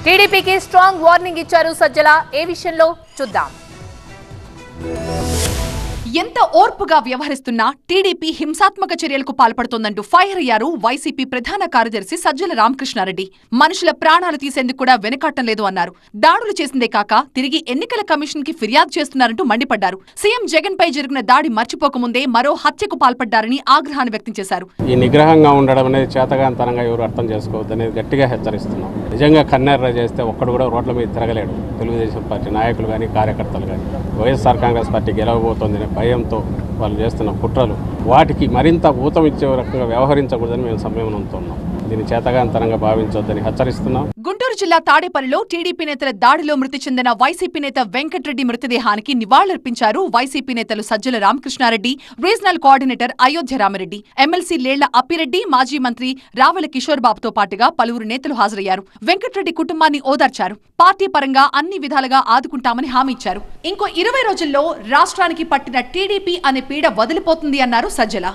టీడీపీకి strong warning ఇచ్చారు సజ్జల. ఏ విషయంలో చూద్దాం. ఎంత ఓర్పుగా వ్యవహరిస్తున్నా టీడీపీ హింసాత్మక చర్యలకు పాల్పడుతోందంటూ ఫైర్ అయ్యారు వైసీపీ ప్రధాన కార్యదర్శి సజ్జల రామకృష్ణారెడ్డి. మనుషుల ప్రాణాలు తీసేందుకు కూడా వెనకాటం లేదు అన్నారు. దాడులు చేసిందే కాక తిరిగి ఎన్నికల కమిషన్ కి ఫిర్యాదు చేస్తున్నారంటూ మండిపడ్డారు. సీఎం జగన్ పై జరిగిన దాడి మర్చిపోకముందే మరో హత్యకు పాల్పడ్డారని ఆగ్రహాన్ని వ్యక్తం చేశారు. ఈ నిగ్రహంగా ఉండడం అనేది చేతగాంతనంగా ఎవరు అర్థం చేసుకోవద్దనేది గట్టిగా హెచ్చరిస్తున్నాం. నిజంగా కన్నెర్ర చేస్తే ఒక్కడు కూడా రోడ్ల మీద తిరగలేడు. తెలుగుదేశం పార్టీ నాయకులు కానీ కార్యకర్తలు కానీ వైఎస్ఆర్ కాంగ్రెస్ పార్టీ గెలవబోతోందనే భయంతో వాళ్ళు చేస్తున్న కుట్రలు వాటికి మరింత ఊతం ఇచ్చే రకంగా వ్యవహరించకూడదని మేము సంయమనంతో దీన్ని చేతగాంతరంగా భావించొద్దని హెచ్చరిస్తున్నాం. గుంటూరు జిల్లా తాడేపల్లిలో టీడీపీ నేతల దాడిలో మృతి చెందిన వైసీపీ నేత వెంకట్రెడ్డి మృతదేహానికి నివాళులర్పించారు వైసీపీ నేతలు Sajjala Ramakrishna Reddy, regional coordinator Ayodhya Rama Reddy, MLC Lella Appi Reddy, మాజీ మంత్రి రావెల కిషోర్ బాబుతో పాటుగా పలువురు నేతలు హాజరయ్యారు. వెంకట్రెడ్డి కుటుంబాన్ని ఓదార్చారు. పార్టీ పరంగా అన్ని విధాలుగా ఆదుకుంటామని హామీ ఇచ్చారు. ఇంకో 20 రోజుల్లో రాష్ట్రానికి పట్టిన టీడీపీ అనే పీడ వదిలిపోతుంది అన్నారు సజ్జల.